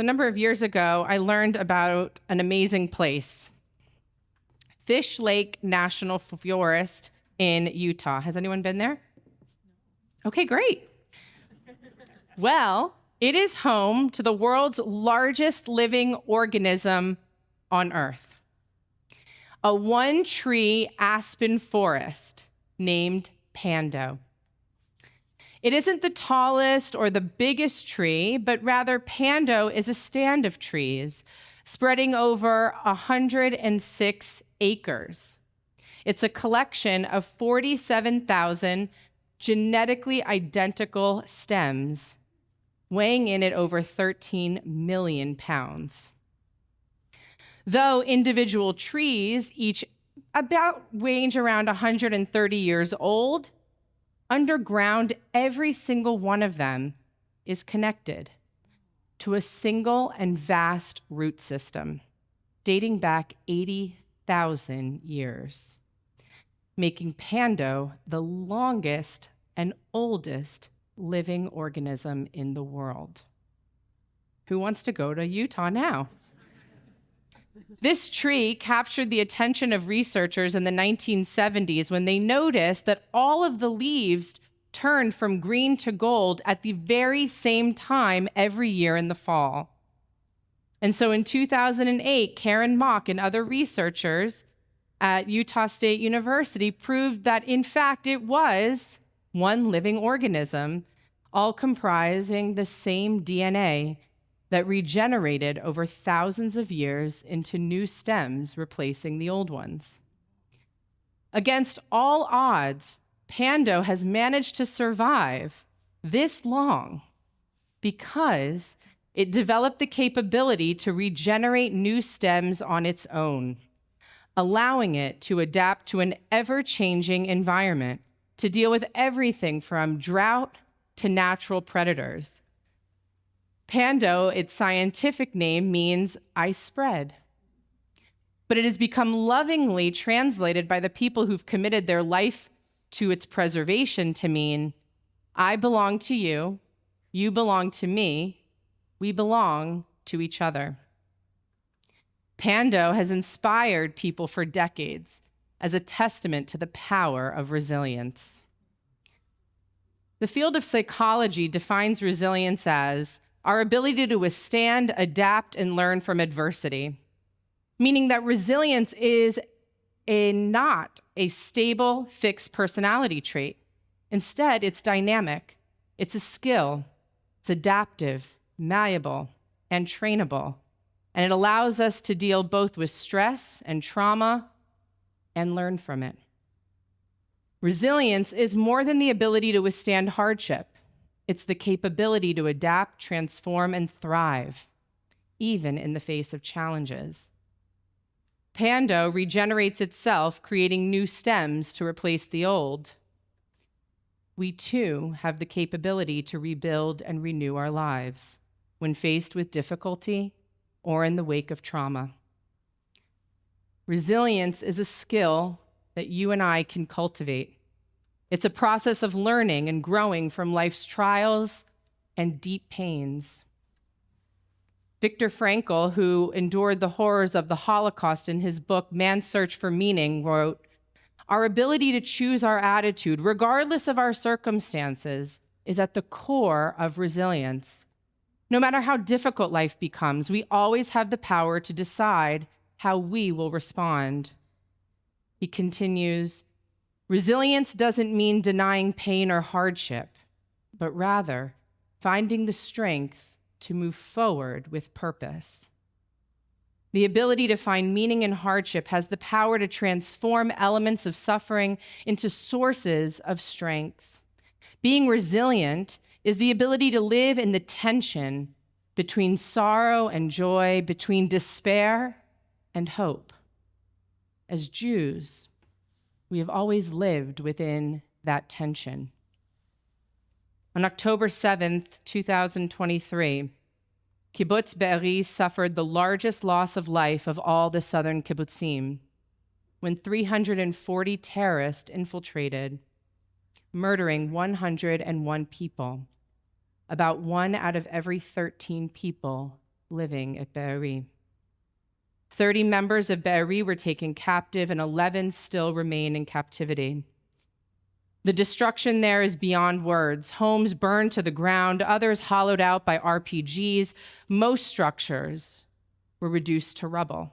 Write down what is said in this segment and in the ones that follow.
A number of years ago, I learned about an amazing place, Fish Lake National Forest in Utah. Has anyone been there? Okay, great. Well, it is home to the world's largest living organism on Earth, a one-tree aspen forest named Pando. It isn't the tallest or the biggest tree, but rather Pando is a stand of trees spreading over 106 acres. It's a collection of 47,000 genetically identical stems, weighing in at over 13 million pounds. Though individual trees each about range around 130 years old, underground, every single one of them is connected to a single and vast root system dating back 80,000 years, making Pando the longest and oldest living organism in the world. Who wants to go to Utah now? This tree captured the attention of researchers in the 1970s when they noticed that all of the leaves turned from green to gold at the very same time every year in the fall. And so in 2008, Karen Mock and other researchers at Utah State University proved that, in fact, it was one living organism, all comprising the same DNA that regenerated over thousands of years into new stems, replacing the old ones. Against all odds, Pando has managed to survive this long because it developed the capability to regenerate new stems on its own, allowing it to adapt to an ever-changing environment to deal with everything from drought to natural predators. Pando, its scientific name, means I spread. But it has become lovingly translated by the people who've committed their life to its preservation to mean I belong to you, you belong to me, we belong to each other. Pando has inspired people for decades as a testament to the power of resilience. The field of psychology defines resilience as our ability to withstand, adapt, and learn from adversity, meaning that resilience is not a stable, fixed personality trait. Instead, it's dynamic. It's a skill. It's adaptive, malleable, and trainable. And it allows us to deal both with stress and trauma and learn from it. Resilience is more than the ability to withstand hardship. It's the capability to adapt, transform, and thrive, even in the face of challenges. Pando regenerates itself, creating new stems to replace the old. We too have the capability to rebuild and renew our lives when faced with difficulty or in the wake of trauma. Resilience is a skill that you and I can cultivate. It's a process of learning and growing from life's trials and deep pains. Viktor Frankl, who endured the horrors of the Holocaust in his book, Man's Search for Meaning, wrote, "Our ability to choose our attitude, regardless of our circumstances, is at the core of resilience. No matter how difficult life becomes, we always have the power to decide how we will respond." He continues, "Resilience doesn't mean denying pain or hardship, but rather finding the strength to move forward with purpose. The ability to find meaning in hardship has the power to transform elements of suffering into sources of strength. Being resilient is the ability to live in the tension between sorrow and joy, between despair and hope. As Jews, we have always lived within that tension. On October 7th, 2023, Kibbutz Be'eri suffered the largest loss of life of all the southern kibbutzim when 340 terrorists infiltrated, murdering 101 people. About 1 out of every 13 people living at Be'eri. 30 members of Be'eri were taken captive, and 11 still remain in captivity. The destruction there is beyond words. Homes burned to the ground, others hollowed out by RPGs. Most structures were reduced to rubble.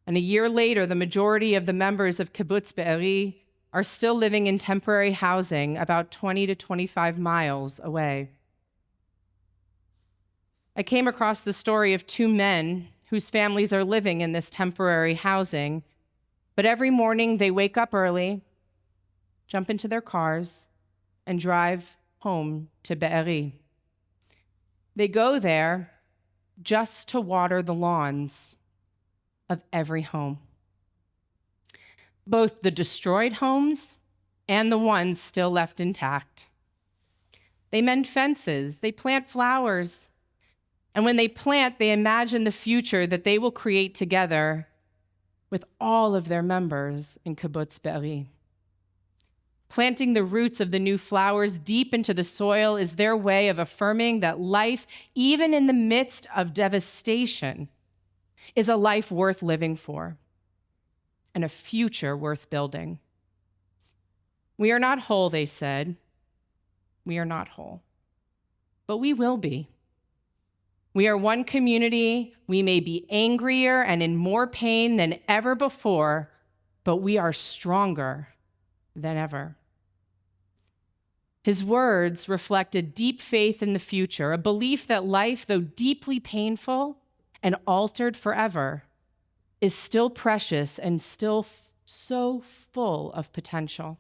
And a year later, the majority of the members of Kibbutz Be'eri are still living in temporary housing about 20 to 25 miles away. I came across the story of two men whose families are living in this temporary housing, but every morning they wake up early, jump into their cars, and drive home to Be'eri. They go there just to water the lawns of every home, both the destroyed homes and the ones still left intact. They mend fences, they plant flowers, and when they plant, they imagine the future that they will create together with all of their members in Kibbutz Be'eri. Planting the roots of the new flowers deep into the soil is their way of affirming that life, even in the midst of devastation, is a life worth living for and a future worth building. We are not whole, they said. We are not whole, but we will be. We are one community. We may be angrier and in more pain than ever before, but we are stronger than ever. His words reflect a deep faith in the future, a belief that life, though deeply painful and altered forever, is still precious and still so full of potential.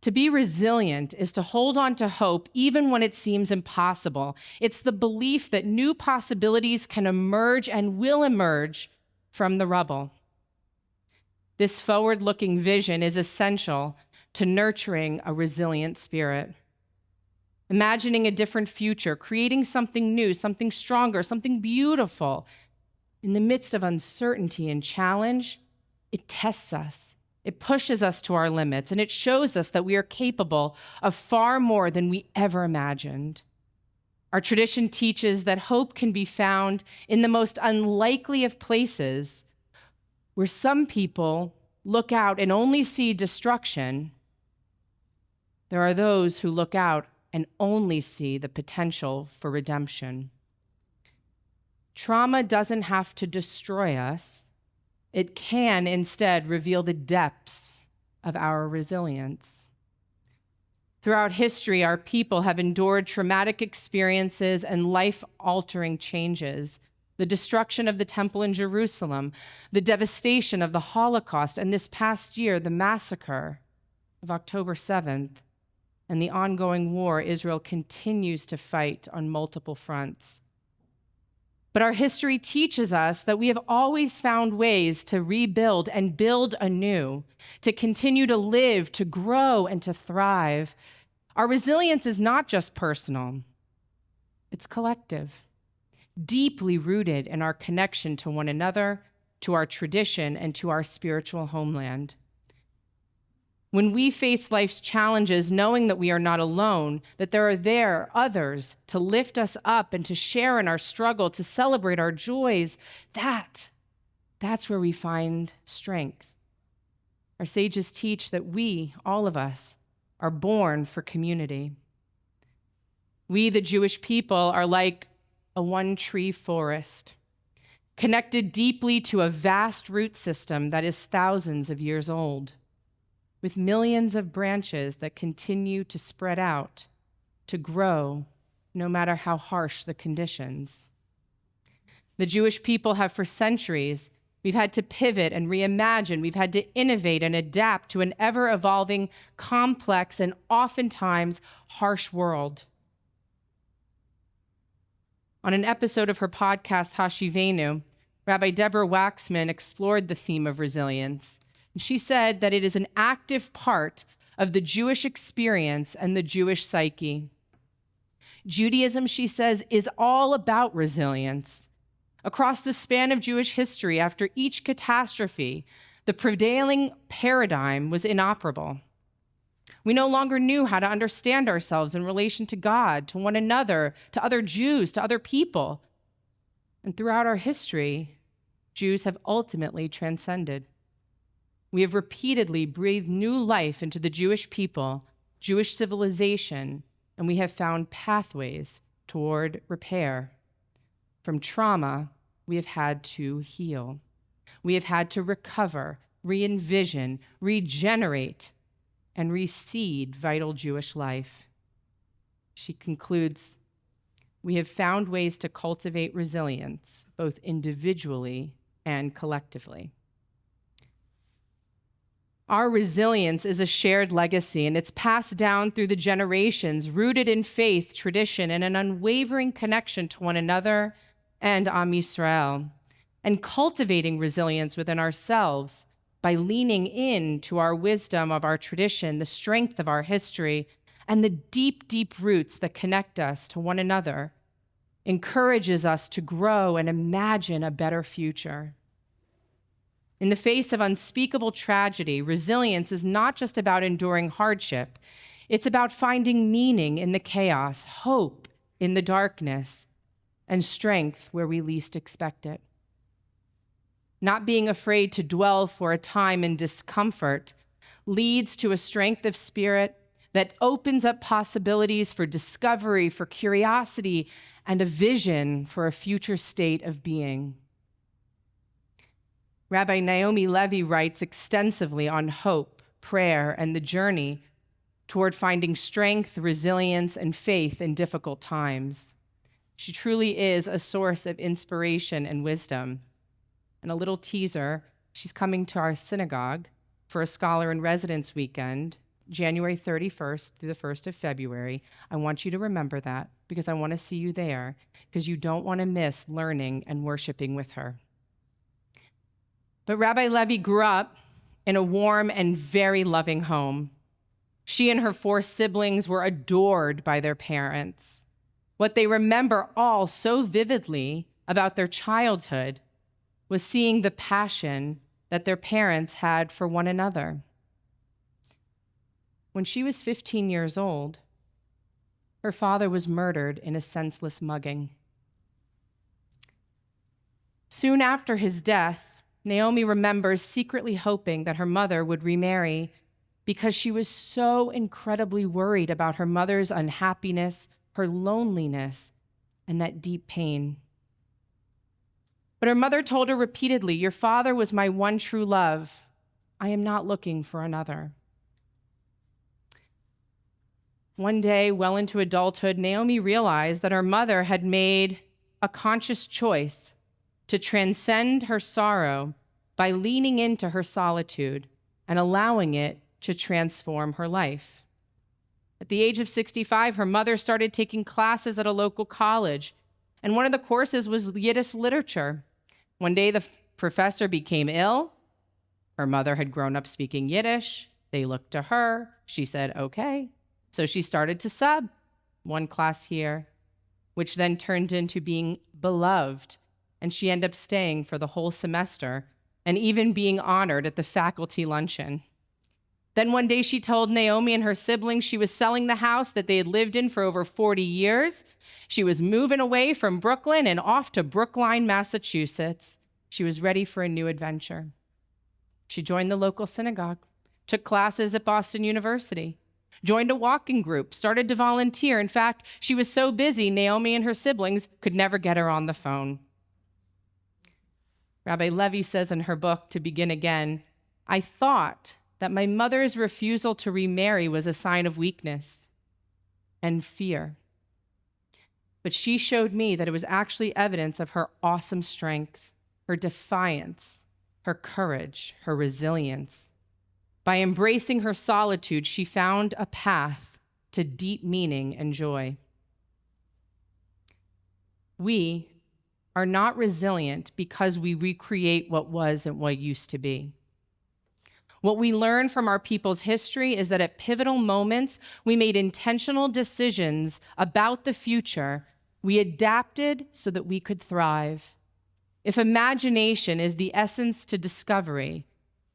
To be resilient is to hold on to hope even when it seems impossible. It's the belief that new possibilities can emerge and will emerge from the rubble. This forward-looking vision is essential to nurturing a resilient spirit. Imagining a different future, creating something new, something stronger, something beautiful. In the midst of uncertainty and challenge, it tests us. It pushes us to our limits, and it shows us that we are capable of far more than we ever imagined. Our tradition teaches that hope can be found in the most unlikely of places, where some people look out and only see destruction. There are those who look out and only see the potential for redemption. Trauma doesn't have to destroy us. It can instead reveal the depths of our resilience. Throughout history, our people have endured traumatic experiences and life-altering changes. The destruction of the temple in Jerusalem, the devastation of the Holocaust, and this past year, the massacre of October 7th, and the ongoing war Israel continues to fight on multiple fronts. But our history teaches us that we have always found ways to rebuild and build anew, to continue to live, to grow, and to thrive. Our resilience is not just personal, it's collective, deeply rooted in our connection to one another, to our tradition, and to our spiritual homeland. When we face life's challenges, knowing that we are not alone, that there are others to lift us up and to share in our struggle, to celebrate our joys, that's where we find strength. Our sages teach that we, all of us, are born for community. We, the Jewish people, are like a one-tree forest, connected deeply to a vast root system that is thousands of years old, with millions of branches that continue to spread out, to grow, no matter how harsh the conditions. The Jewish people have for centuries, we've had to pivot and reimagine, we've had to innovate and adapt to an ever-evolving, complex, and oftentimes harsh world. On an episode of her podcast, Hashivenu, Rabbi Deborah Waxman explored the theme of resilience. She said that it is an active part of the Jewish experience and the Jewish psyche. Judaism, she says, is all about resilience. Across the span of Jewish history, after each catastrophe, the prevailing paradigm was inoperable. We no longer knew how to understand ourselves in relation to God, to one another, to other Jews, to other people. And throughout our history, Jews have ultimately transcended. We have repeatedly breathed new life into the Jewish people, Jewish civilization, and we have found pathways toward repair. From trauma, we have had to heal. We have had to recover, re-envision, regenerate, and reseed vital Jewish life. She concludes, we have found ways to cultivate resilience, both individually and collectively. Our resilience is a shared legacy, and it's passed down through the generations, rooted in faith, tradition, and an unwavering connection to one another and Am Yisrael, and cultivating resilience within ourselves by leaning into our wisdom of our tradition, the strength of our history, and the deep, deep roots that connect us to one another, encourages us to grow and imagine a better future. In the face of unspeakable tragedy, resilience is not just about enduring hardship. It's about finding meaning in the chaos, hope in the darkness, and strength where we least expect it. Not being afraid to dwell for a time in discomfort leads to a strength of spirit that opens up possibilities for discovery, for curiosity, and a vision for a future state of being. Rabbi Naomi Levy writes extensively on hope, prayer, and the journey toward finding strength, resilience, and faith in difficult times. She truly is a source of inspiration and wisdom. And a little teaser, she's coming to our synagogue for a Scholar in Residence weekend, January 31st through the 1st of February. I want you to remember that because I want to see you there, because you don't want to miss learning and worshiping with her. But Rabbi Levy grew up in a warm and very loving home. She and her 4 siblings were adored by their parents. What they remember all so vividly about their childhood was seeing the passion that their parents had for one another. When she was 15 years old, her father was murdered in a senseless mugging. Soon after his death, Naomi remembers secretly hoping that her mother would remarry because she was so incredibly worried about her mother's unhappiness, her loneliness, and that deep pain. But her mother told her repeatedly, "Your father was my one true love. I am not looking for another." One day, well into adulthood, Naomi realized that her mother had made a conscious choice to transcend her sorrow by leaning into her solitude and allowing it to transform her life. At the age of 65, her mother started taking classes at a local college, and one of the courses was Yiddish literature. One day, the professor became ill. Her mother had grown up speaking Yiddish. They looked to her. She said, okay. So she started to sub one class here, which then turned into being beloved, and she ended up staying for the whole semester and even being honored at the faculty luncheon. Then one day she told Naomi and her siblings she was selling the house that they had lived in for over 40 years. She was moving away from Brooklyn and off to Brookline, Massachusetts. She was ready for a new adventure. She joined the local synagogue, took classes at Boston University, joined a walking group, started to volunteer. In fact, she was so busy, Naomi and her siblings could never get her on the phone. Rabbi Levy says in her book, To Begin Again, "I thought that my mother's refusal to remarry was a sign of weakness and fear. But she showed me that it was actually evidence of her awesome strength, her defiance, her courage, her resilience. By embracing her solitude, she found a path to deep meaning and joy." We are not resilient because we recreate what was and what used to be. What we learn from our people's history is that at pivotal moments, we made intentional decisions about the future. We adapted so that we could thrive. If imagination is the essence to discovery,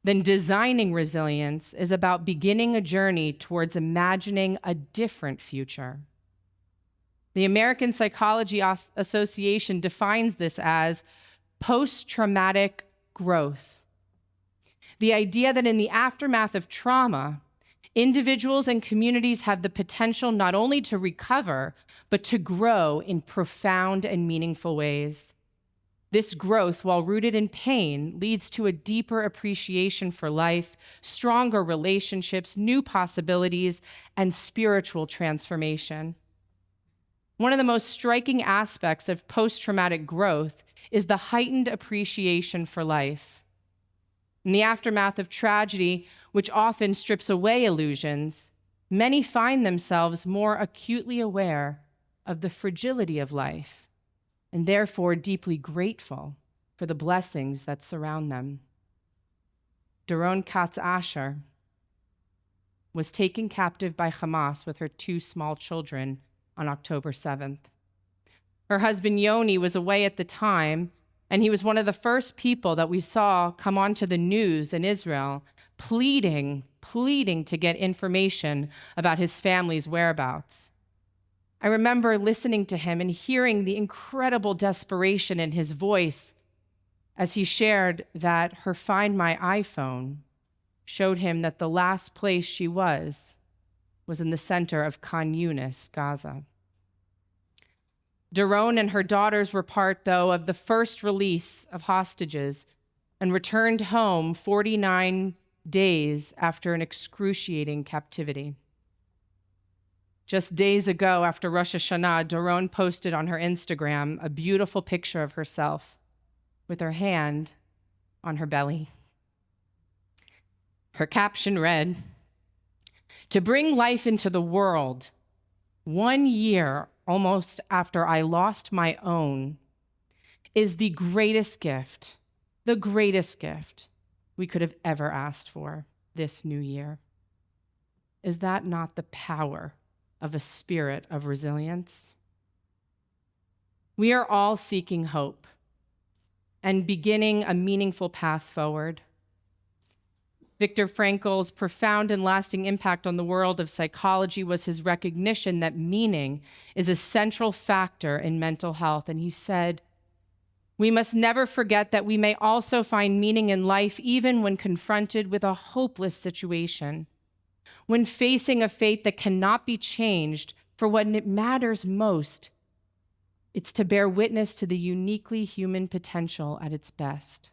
then designing resilience is about beginning a journey towards imagining a different future. The American Psychology Association defines this as post-traumatic growth. The idea that in the aftermath of trauma, individuals and communities have the potential not only to recover, but to grow in profound and meaningful ways. This growth, while rooted in pain, leads to a deeper appreciation for life, stronger relationships, new possibilities, and spiritual transformation. One of the most striking aspects of post-traumatic growth is the heightened appreciation for life. In the aftermath of tragedy, which often strips away illusions, many find themselves more acutely aware of the fragility of life, and therefore deeply grateful for the blessings that surround them. Doron Katz Asher was taken captive by Hamas with her 2 small children on October 7th. Her husband Yoni was away at the time, and he was one of the first people that we saw come onto the news in Israel, pleading to get information about his family's whereabouts. I remember listening to him and hearing the incredible desperation in his voice as he shared that her Find My iPhone showed him that the last place she was in the center of Khan Yunis, Gaza. Doron and her daughters were part, though, of the first release of hostages and returned home 49 days after an excruciating captivity. Just days ago, after Rosh Hashanah, Doron posted on her Instagram a beautiful picture of herself with her hand on her belly. Her caption read, "To bring life into the world 1 year almost after I lost my own is the greatest gift we could have ever asked for this new year." Is that not the power of a spirit of resilience? We are all seeking hope and beginning a meaningful path forward. Viktor Frankl's profound and lasting impact on the world of psychology was his recognition that meaning is a central factor in mental health. And he said, "We must never forget that we may also find meaning in life even when confronted with a hopeless situation. When facing a fate that cannot be changed, for what it matters most, it's to bear witness to the uniquely human potential at its best,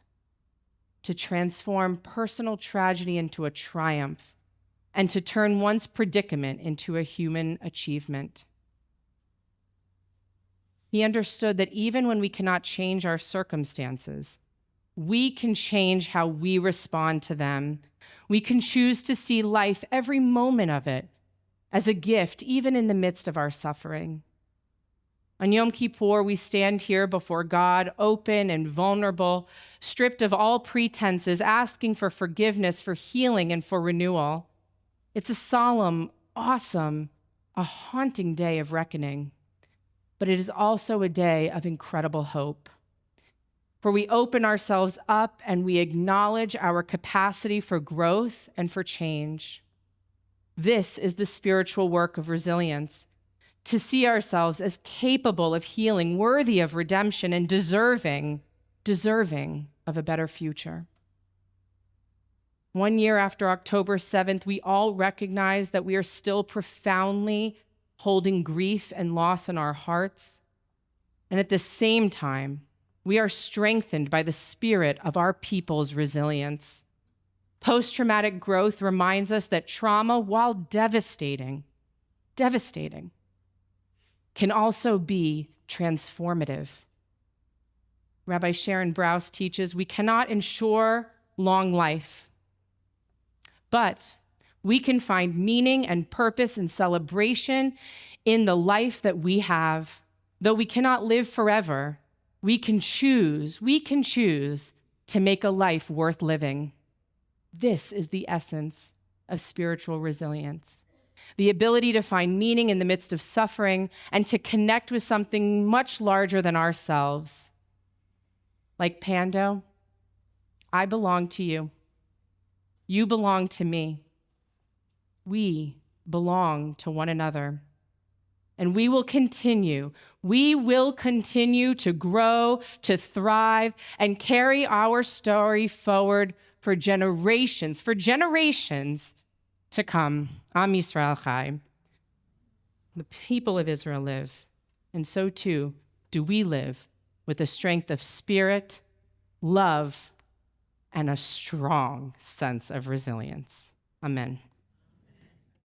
to transform personal tragedy into a triumph, and to turn one's predicament into a human achievement." He understood that even when we cannot change our circumstances, we can change how we respond to them. We can choose to see life, every moment of it, as a gift, even in the midst of our suffering. On Yom Kippur, we stand here before God, open and vulnerable, stripped of all pretenses, asking for forgiveness, for healing, and for renewal. It's a solemn, awesome, a haunting day of reckoning, but it is also a day of incredible hope. For we open ourselves up and we acknowledge our capacity for growth and for change. This is the spiritual work of resilience, to see ourselves as capable of healing, worthy of redemption, and deserving of a better future. 1 year after October 7th, we all recognize that we are still profoundly holding grief and loss in our hearts. And at the same time, we are strengthened by the spirit of our people's resilience. Post-traumatic growth reminds us that trauma, while devastating, can also be transformative. Rabbi Sharon Brous teaches, we cannot ensure long life, but we can find meaning and purpose and celebration in the life that we have. Though we cannot live forever, we can choose to make a life worth living. This is the essence of spiritual resilience. The ability to find meaning in the midst of suffering and to connect with something much larger than ourselves. Like Pando, I belong to you. You belong to me. We belong to one another. And we will continue to grow, to thrive, and carry our story forward for generations to come. Am Yisrael Chai. The people of Israel live, and so too do we live with a strength of spirit, love, and a strong sense of resilience. Amen.